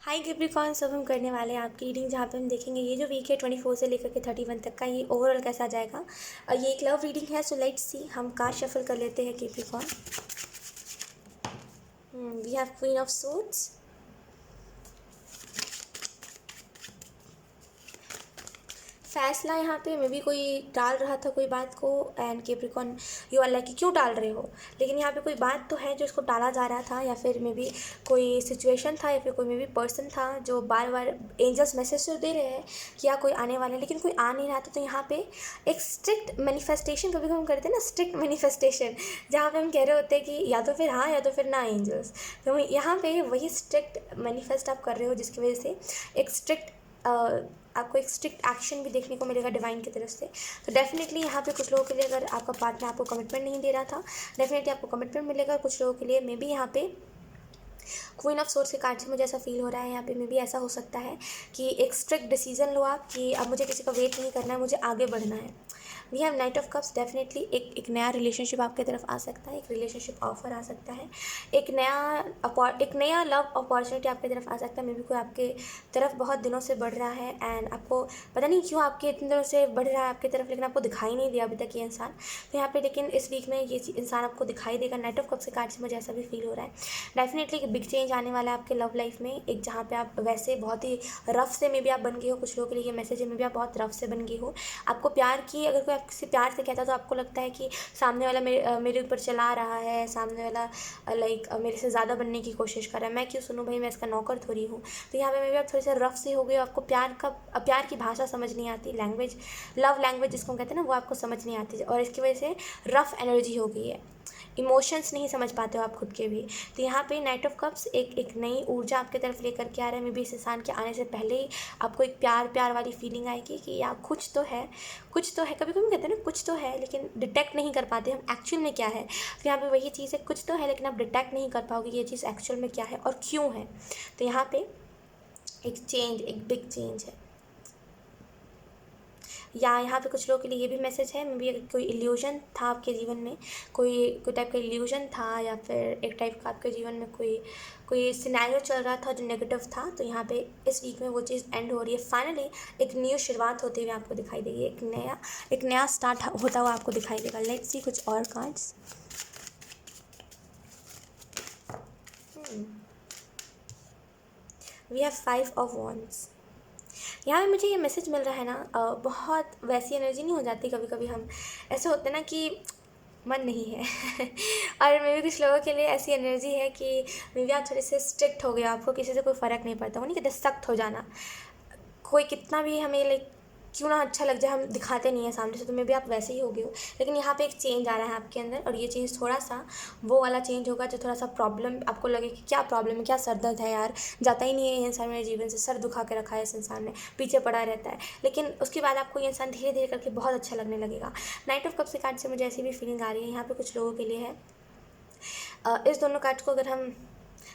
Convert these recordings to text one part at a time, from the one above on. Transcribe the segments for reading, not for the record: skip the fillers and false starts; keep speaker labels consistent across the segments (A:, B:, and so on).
A: हाय Capricorn, सब हम करने वाले हैं आपकी रीडिंग, जहाँ पे हम देखेंगे ये जो वीक है 24 से लेकर के 31 तक का, ये ओवरऑल कैसा जाएगा। और ये एक लव रीडिंग है, सो लेट्स सी। हम कार्ड शफल कर लेते हैं Capricorn. We have queen of swords, फैसला यहाँ पे मे बी कोई टाल रहा था कोई बात को, and Capricorn you are like कि क्यों टाल रहे हो, लेकिन यहाँ पे कोई बात तो है जो इसको टाला जा रहा था, या फिर मे बी कोई सिचुएशन था, या फिर कोई मे बी पर्सन था जो बार बार एंजल्स मैसेज तो दे रहे हैं कि या कोई आने वाला है, लेकिन कोई आ नहीं रहा था। तो यहाँ पे एक स्ट्रिक्ट मैनिफेस्टेशन, कभी हम करते हैं ना स्ट्रिक्ट मैनिफेस्टेशन, जहाँ पे हम कह रहे होते हैं कि या तो फिर हाँ या तो फिर ना एंजल्स। तो यहाँ पे वही स्ट्रिक्ट मैनिफेस्ट आप कर रहे हो, जिसकी वजह से एक स्ट्रिक्ट आपको एक स्ट्रिक्ट एक्शन भी देखने को मिलेगा डिवाइन की तरफ से। तो डेफिनेटली यहाँ पे कुछ लोगों के लिए, अगर आपका पार्टनर आपको कमिटमेंट नहीं दे रहा था, डेफिनेटली आपको कमिटमेंट मिलेगा। कुछ लोगों के लिए मे बी यहाँ पे क्वीन ऑफ सोर्स के कार्ड से मुझे ऐसा फील हो रहा है, यहाँ पे मे बी ऐसा हो सकता है कि एक स्ट्रिक्ट डिसीजन लो आप कि अब मुझे किसी का वेट नहीं करना है, मुझे आगे बढ़ना है। We have knight of cups, definitely एक नया रिलेशनशिप आपके तरफ आ सकता है, एक रिलेशनशिप ऑफर आ सकता है, एक नया लव अपॉर्चुनिटी आपकी तरफ आ सकता है। मे बी कोई आपके तरफ बहुत दिनों से बढ़ रहा है, एंड आपको पता नहीं क्यों आपके इतने दिनों से बढ़ रहा है आपकी तरफ, लेकिन आपको दिखाई नहीं दिया अभी तक ये इंसान। तो यहाँ पे लेकिन इस वीक में ये इंसान आपको दिखाई देगा। नाइट ऑफ कप्स के कार्ड से मुझे ऐसा भी फील हो रहा है। डेफिनेटली एक बिग चेंज आने वाला है आपके लव लाइफ में, एक जहाँ पे आप वैसे बहुत ही रफ से मे बी आप बन गए हो। कुछ लोगों के लिए ये मैसेज है, मे बी आप बहुत रफ से बन गए हो। आपको प्यार की, अगर कोई आपसे प्यार से कहता है तो आपको लगता है कि सामने वाला मेरे ऊपर चला रहा है, सामने वाला लाइक मेरे से ज़्यादा बनने की कोशिश कर रहा है, मैं क्यों सुनूँ भाई, मैं इसका नौकर थोड़ी हूँ। तो यहाँ पे मे बी आप थोड़े से रफ से हो गए हो, आपको प्यार की भाषा समझ नहीं आती, लैंग्वेज, लव लैंग्वेज जिसको कहते हैं ना, वो आपको समझ नहीं आती, और इसकी वजह से रफ एनर्जी हो गई है, इमोशंस नहीं समझ पाते हो आप खुद के भी। तो यहाँ पे नाइट ऑफ कप्स एक नई ऊर्जा आपके तरफ लेकर के आ रहा है। मे बी इस इंसान के आने से पहले ही आपको एक प्यार वाली फीलिंग आएगी कि यार कुछ तो है, कुछ तो है। कभी कभी कहते हैं ना कुछ तो है, लेकिन डिटेक्ट नहीं कर पाते हम एक्चुअल में क्या है। तो यहाँ पे वही चीज़ है, कुछ तो है लेकिन आप डिटेक्ट नहीं कर पाओगे ये चीज़ एक्चुअल में क्या है और क्यों है। तो यहाँ पे एक बिग चेंज है, या यहाँ पे कुछ लोगों के लिए ये भी मैसेज है, मे बी कोई इल्यूजन था आपके जीवन में, कोई टाइप का इल्यूजन था, या फिर एक टाइप का आपके जीवन में कोई सिनेरियो चल रहा था जो नेगेटिव था। तो यहाँ पे इस वीक में वो चीज़ एंड हो रही है। फाइनली एक न्यू शुरुआत होती हुई आपको दिखाई देगी, एक नया स्टार्ट होता हुआ आपको दिखाई देगा। लेट्स सी कुछ और cards. We have 5 of wands. यहाँ पे मुझे ये मैसेज मिल रहा है ना, बहुत वैसी एनर्जी नहीं हो जाती, कभी कभी हम ऐसे होते हैं ना कि मन नहीं है और मे भी कुछ लोगों के लिए ऐसी एनर्जी है कि मे बी आप थोड़े से स्ट्रिक्ट हो गए, आपको किसी से कोई फ़र्क नहीं पड़ता, वो नहीं कहते सख्त हो जाना। कोई कितना भी हमें लाइक क्यों ना अच्छा लग जाए, हम दिखाते नहीं है सामने से, तो मे बी आप वैसे ही हो गए हो। लेकिन यहाँ पे एक चेंज आ रहा है आपके अंदर, और ये चेंज थोड़ा सा वो वाला चेंज होगा जो थोड़ा सा प्रॉब्लम आपको लगे कि क्या प्रॉब्लम है, क्या सर दर्द है यार, जाता ही नहीं है ये इंसान मेरे जीवन से, सर दुखा के रखा है इस इंसान ने, पीछे पड़ा रहता है। लेकिन उसके बाद आपको ये इंसान धीरे धीरे करके बहुत अच्छा लगने लगेगा। नाइट ऑफ कप्स के कार्ड से मुझे ऐसी भी फीलिंग आ रही है, यहाँ पे कुछ लोगों के लिए है। इस दोनों कार्ड्स को अगर हम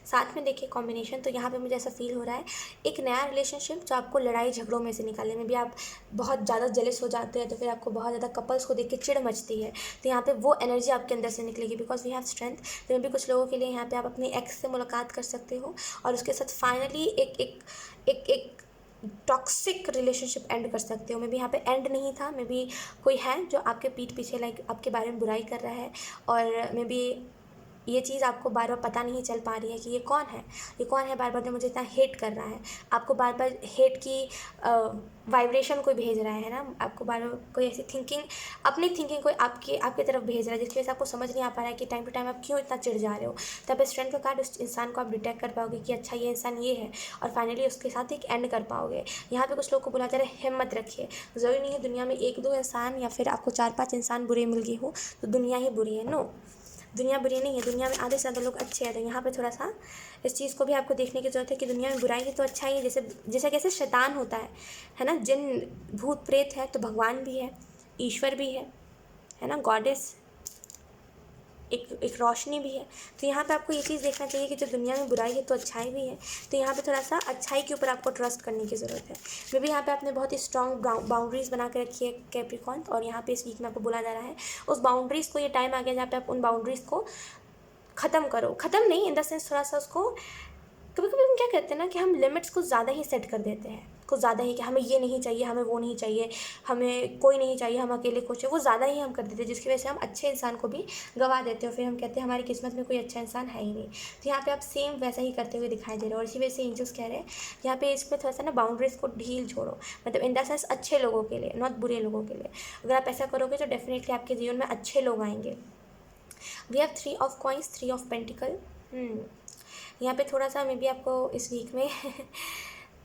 A: साथ में देखें कॉम्बिनेशन, तो यहाँ पे मुझे ऐसा फील हो रहा है एक नया रिलेशनशिप जो आपको लड़ाई झगड़ों में से निकालने में भी, आप बहुत ज़्यादा जेलस हो जाते हैं तो फिर आपको बहुत ज़्यादा कपल्स को देख के चिढ़ मचती है, तो यहाँ पे वो एनर्जी आपके अंदर से निकलेगी, बिकॉज वी हैव स्ट्रेंथ। तो भी कुछ लोगों के लिए यहाँ पे आप अपनी एक्स से मुलाकात कर सकते हो, और उसके साथ फाइनली एक टॉक्सिक रिलेशनशिप एंड कर सकते हो। मे बी यहाँ पे एंड नहीं था, मे बी कोई है जो आपके पीठ पीछे लाइक आपके बारे में बुराई कर रहा है, और मे बी ये चीज़ आपको बार बार पता नहीं चल पा रही है कि ये कौन है बार बार जो मुझे इतना हेट कर रहा है। आपको बार बार हेट की वाइब्रेशन कोई भेज रहा है ना, आपको बार बार कोई ऐसी अपनी थिंकिंग कोई आपके तरफ भेज रहा है, जिसकी वजह से आपको समझ नहीं आ पा रहा है कि टाइम टू टाइम आप क्यों इतना चिढ़ जा रहे हो। तब स्ट्रेंथ का कार्ड उस इंसान को आप डिटेक्ट कर पाओगे कि अच्छा ये इंसान ये है, और फाइनली उसके साथ एक एंड कर पाओगे। यहाँ पे कुछ लोग को बोला जा रहा है हिम्मत रखिए, ज़रूरी नहीं है दुनिया में 1-2 इंसान या फिर आपको 4-5 इंसान बुरे मिल गए हो तो दुनिया ही बुरी है। नो, दुनिया बुरी नहीं है, दुनिया में आधे से ज़्यादा लोग अच्छे हैं। तो यहाँ पे थोड़ा सा इस चीज़ को भी आपको देखने की ज़रूरत है कि दुनिया में बुराई है तो अच्छा ही है। जैसे कैसे शैतान होता है ना, जिन भूत प्रेत है तो भगवान भी है, ईश्वर भी है ना, गॉडेस, एक रोशनी भी है। तो यहाँ पे आपको ये चीज़ देखना चाहिए कि जो दुनिया में बुराई है तो अच्छाई भी है। तो यहाँ पे थोड़ा सा अच्छाई के ऊपर आपको ट्रस्ट करने की ज़रूरत है। मे भी यहाँ पे आपने बहुत ही स्ट्रॉन्ग बाउंड्रीज़ बना के रखी है कैप्रिकॉर्न, और यहाँ पे इस वीक में आपको बोला जा रहा है उस बाउंड्रीज़ को, ये टाइम आ गया जहाँ पे आप उन बाउंड्रीज़ को ख़त्म करो। ख़त्म नहीं इन द सेंस, थोड़ा सा उसको कभी कभी हम क्या करते हैं ना कि हम लिमिट्स को ज़्यादा ही सेट कर देते हैं, कुछ ज़्यादा ही कि हमें ये नहीं चाहिए, हमें वो नहीं चाहिए, हमें कोई नहीं चाहिए, हम अकेले खुश हैं, वो ज़्यादा ही हम कर देते हैं, जिसकी वजह से हम अच्छे इंसान को भी गवा देते हैं। फिर हम कहते हैं हमारी किस्मत में कोई अच्छा इंसान है ही नहीं। तो यहाँ पे आप सेम वैसा ही करते हुए दिखाई दे रहे हो, और इसी वजह से एंजल्स कह रहे हैं यहाँ पे इसमें थोड़ा सा ना बाउंड्रीज को ढील छोड़ो, मतलब इन द सेंस अच्छे लोगों के लिए, नॉट बुरे लोगों के लिए। अगर आप ऐसा करोगे तो डेफिनेटली आपके जीवन में अच्छे लोग आएंगे। We have 3 of coins, 3 of pentacle. यहाँ पे थोड़ा सा मे बी आपको इस वीक में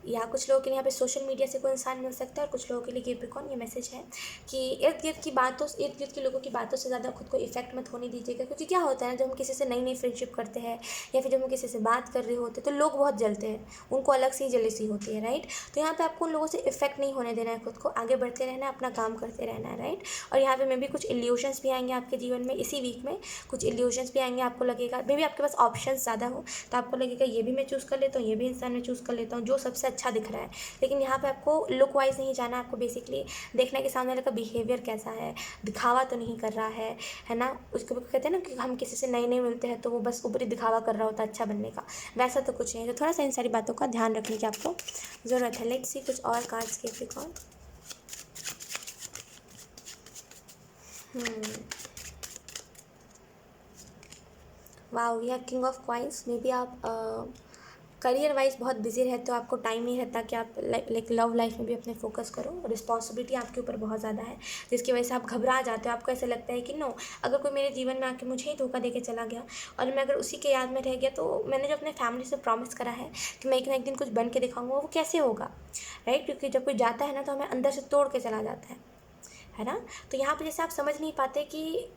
A: या कुछ लोगों के लिए यहाँ पे सोशल मीडिया से कोई इंसान मिल सकता है, और कुछ लोगों के लिए कैप्रिकॉर्न ये मैसेज है कि इर्द गिर्द के लोगों की बातों से ज़्यादा खुद को इफेक्ट मत होने दीजिएगा। क्योंकि क्या होता है ना, जब हम किसी से नई नई फ्रेंडशिप करते हैं या फिर जब हम किसी से बात कर रहे होते हैं तो लोग बहुत जलते हैं, उनको अलग से ही जेलसी होती है, राइट। तो यहाँ पर आपको उन लोगों से इफेक्ट नहीं होने देना है, खुद को आगे बढ़ते रहना है, अपना काम करते रहना है, राइट। और यहाँ पर मे बी कुछ इल्यूशंस भी आएंगे आपके जीवन में इसी वीक में, कुछ इल्यूशंस भी आएंगे, आपको लगेगा मे बी आपके पास ऑप्शन ज़्यादा हो तो आपको लगेगा ये भी मैं चूज़ कर लेता हूँ, ये भी इंसान मैं चूज़ कर लेता हूँ, जो सबसे अच्छा दिख रहा है। लेकिन यहाँ पे आपको लुक वाइज नहीं जाना, आपको बेसिकली देखना है कि सामने वाले का बिहेवियर कैसा है, दिखावा तो नहीं कर रहा है ना। उसको कहते हैं ना कि हम किसी से नए नए मिलते हैं तो वो बस ऊपरी दिखावा कर रहा होता है अच्छा बनने का, वैसा तो कुछ नहीं है। तो थोड़ा सा इन सारी बातों का ध्यान रखने की आपको ज़रूरत है। लेट्स सी कुछ और कार्ड्स के Capricorn. Wow, we have king of coins. Maybe आप करियर वाइज बहुत बिजी रहते हो, आपको टाइम नहीं रहता कि आप लाइक लव लाइफ में भी अपने फोकस करो, रिस्पॉन्सिबिलिटी आपके ऊपर बहुत ज़्यादा है, जिसकी वजह से आप घबरा जाते हो। आपको ऐसा लगता है कि नो, अगर कोई मेरे जीवन में आके मुझे ही धोखा दे के चला गया और मैं अगर उसी के याद में रह गया तो मैंने जो अपने फैमिली से प्रॉमिस करा है कि मैं एक ना एक दिन कुछ बन के दिखाऊंगा, वो कैसे होगा, राइट। क्योंकि जब कोई जाता है ना तो हमें अंदर से तोड़ के चला जाता है ना। तो यहाँ पर जैसे आप समझ नहीं पाते कि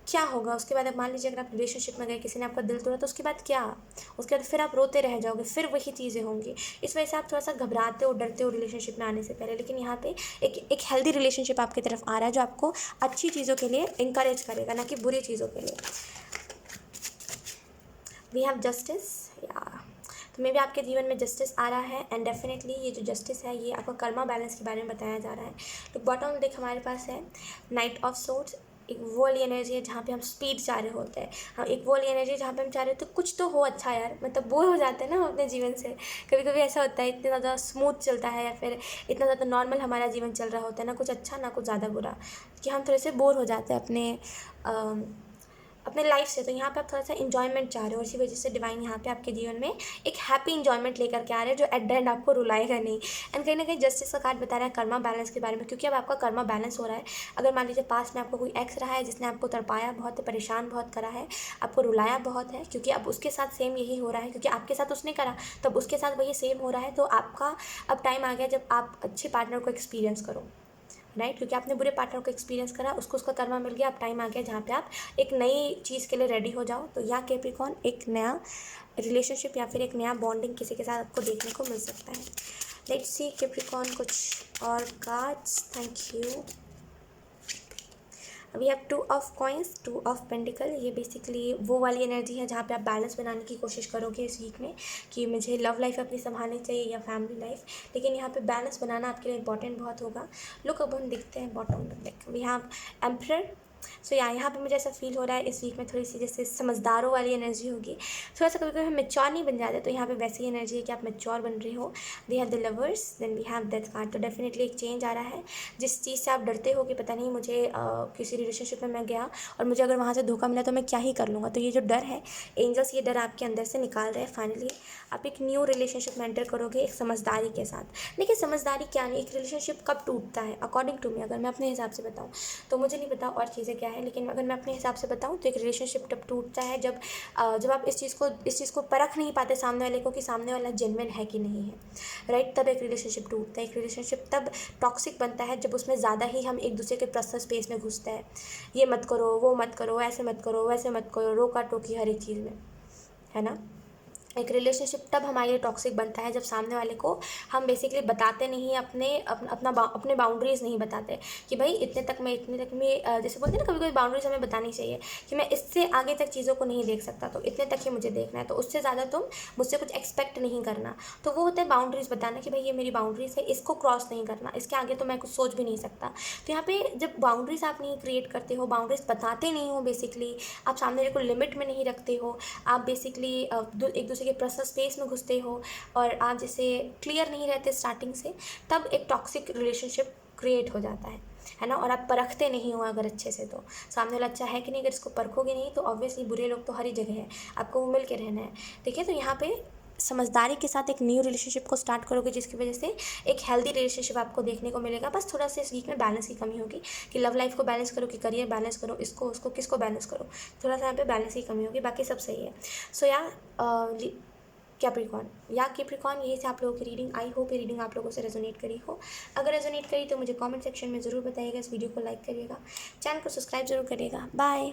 A: क्या होगा उसके बाद। अब मान लीजिए अगर आप रिलेशनशिप में गए, किसी ने आपका दिल तोड़ा, तो उसके बाद क्या, उसके बाद फिर आप रोते रह जाओगे, फिर वही चीज़ें होंगी। इस वजह से आप थोड़ा सा घबराते हो, डरते हो रिलेशनशिप में आने से पहले। लेकिन यहाँ पे एक हेल्दी रिलेशनशिप आपकी तरफ आ रहा है जो आपको अच्छी चीज़ों के लिए इंकरेज करेगा, ना कि बुरी चीज़ों के लिए। वी हैव जस्टिस, या तो मे भी आपके जीवन में जस्टिस आ रहा है, एंड डेफिनेटली ये जो जस्टिस है ये आपका कर्मा बैलेंस के बारे में बताया जा रहा है। तो बॉटम देख हमारे पास है नाइट ऑफ सोर्ड्स। एक वो वाली एनर्जी है जहाँ पे हम स्पीड चाह रहे होते हैं, हाँ, एक वो वाली एनर्जी जहाँ पे हम चाह रहे होते हैं कुछ तो हो अच्छा यार, मतलब बोर हो जाते हैं ना हम अपने जीवन से। कभी कभी ऐसा होता है, इतना ज़्यादा स्मूथ चलता है या फिर इतना ज़्यादा नॉर्मल हमारा जीवन चल रहा होता है, ना कुछ अच्छा ना कुछ ज़्यादा बुरा, कि हम थोड़े से बोर हो जाते हैं अपने लाइफ से। तो यहाँ पे आप थोड़ा सा इन्जॉयमेंट चाह रहे हो, इसी वजह से डिवाइन यहाँ पे आपके जीवन में एक हैप्पी इन्जॉयमेंट लेकर के आ रहे हैं जो एट द एंड आपको रुलाएगा नहीं। एंड कहीं ना कहीं जस्टिस का कार्ड बता रहा है कर्मा बैलेंस के बारे में, क्योंकि अब आपका कर्मा बैलेंस हो रहा है। अगर मान लीजिए पास में आपको कोई एक्स रहा है जिसने आपको तड़पाया बहुत, परेशान बहुत करा है, आपको रुलाया बहुत है, क्योंकि अब उसके साथ सेम यही हो रहा है, क्योंकि आपके साथ उसने करा तब उसके साथ वही सेम हो रहा है। तो आपका अब टाइम आ गया जब आप अच्छे पार्टनर को एक्सपीरियंस करो, राइट। क्योंकि आपने बुरे पार्टनर को एक्सपीरियंस करा, उसको उसका कर्मा मिल गया, अब टाइम आ गया जहाँ पे आप एक नई चीज़ के लिए रेडी हो जाओ। तो या कैप्रिकॉर्न एक नया रिलेशनशिप या फिर एक नया बॉन्डिंग किसी के साथ आपको देखने को मिल सकता है। लेट्स सी कैप्रिकॉर्न कुछ और cards. Thank you. We have 2 of coins, 2 of pentacle. ये बेसिकली वो वाली एनर्जी है जहाँ पे आप बैलेंस बनाने की कोशिश करोगे इस वीक में, कि मुझे लव लाइफ अपनी संभालनी चाहिए या फैमिली लाइफ। लेकिन यहाँ पे बैलेंस बनाना आपके लिए इंपॉर्टेंट बहुत होगा। लुक अब हम देखते हैं bottom like we have emperor. So यहाँ पे मुझे ऐसा फील हो रहा है इस वीक में थोड़ी सी जैसे समझदारों वाली एनर्जी होगी, थोड़ा सा कभी कभी हम मेच्योर नहीं बन जाते, तो यहाँ पे वैसी एनर्जी है कि आप मेच्योर बन रहे हो। We have the lovers, then we have death card. तो डेफिनेटली एक चेंज आ रहा है। जिस चीज़ से आप डरते हो कि पता नहीं मुझे किसी रिलेशनशिप में मैं गया और मुझे अगर वहाँ से धोखा मिला तो मैं क्या ही कर लूँगा, तो ये जो डर है, एंजल्स ये डर आपके अंदर से निकाल रहे हैं। फाइनली आप एक न्यू रिलेशनशिप में एंटर करोगे एक समझदारी के साथ। देखिए समझदारी क्या नहीं, एक रिलेशनशिप कब टूटता है अकॉर्डिंग टू मी, अगर मैं अपने हिसाब से बताऊँ तो मुझे नहीं पता और चीज़ें क्या है, लेकिन अगर मैं अपने हिसाब से बताऊँ तो एक रिलेशनशिप तब टूटता है जब आप इस चीज़ को परख नहीं पाते सामने वाले को कि सामने वाला जेन्युइन है कि नहीं है, राइट। तब एक रिलेशनशिप टूटता है। एक रिलेशनशिप तब टॉक्सिक बनता है जब उसमें ज़्यादा ही हम एक दूसरे के पर्सनल स्पेस में घुसते हैं। ये मत करो, वो मत करो, ऐसे मत करो, वैसे मत करो, रोका टोकी हर एक चीज़ में, है ना। एक रिलेशनशिप तब हमारे लिए टॉक्सिक बनता है जब सामने वाले को हम बेसिकली बताते नहीं, अपने बाउंड्रीज़ नहीं बताते कि भाई इतने तक मैं जैसे बोलते हैं ना कभी कभी बाउंड्रीज हमें बतानी चाहिए कि मैं इससे आगे तक चीज़ों को नहीं देख सकता, तो इतने तक ही मुझे देखना है, तो उससे ज़्यादा तुम मुझसे कुछ एक्सपेक्ट नहीं करना। तो वो होता है बाउंड्रीज़ बताना कि भाई ये मेरी बाउंड्रीज है, इसको क्रॉस नहीं करना, इसके आगे तो मैं कुछ सोच भी नहीं सकता। तो यहाँ पे जब बाउंड्रीज आप नहीं क्रिएट करते हो, बाउंड्रीज बताते नहीं हो, बेसिकली आप सामने वाले को लिमिट में नहीं रखते हो, आप बेसिकली एक दूसरे के पर्सनल स्पेस में घुसते हो और आप जैसे क्लियर नहीं रहते स्टार्टिंग से, तब एक टॉक्सिक रिलेशनशिप क्रिएट हो जाता है ना। और आप परखते नहीं हो अगर अच्छे से, तो सामने वाला अच्छा है कि नहीं, अगर इसको परखोगे नहीं तो ऑब्वियसली बुरे लोग तो हर ही जगह है, आपको वो मिल के रहना है। ठीक है, तो यहाँ पे समझदारी के साथ एक न्यू रिलेशनशिप को स्टार्ट करोगे, जिसकी वजह से एक हेल्दी रिलेशनशिप आपको देखने को मिलेगा। बस थोड़ा सा इस वीक में बैलेंस की कमी होगी कि लव लाइफ को बैलेंस करो कि करियर बैलेंस करो, इसको उसको किसको बैलेंस करो, थोड़ा सा यहाँ पे बैलेंस की कमी होगी, बाकी सब सही है। सो कैप्रिकॉर्न या कैप्रिकॉर्न, यही से आप लोगों की रीडिंग। आई होप ये रीडिंग आप लोगों से रेजोनेट करी हो। अगर रेजोनेट करी तो मुझे कमेंट सेक्शन में ज़रूर बताइएगा, इस वीडियो को लाइक करिएगा, चैनल को सब्सक्राइब जरूर करिएगा। बाय।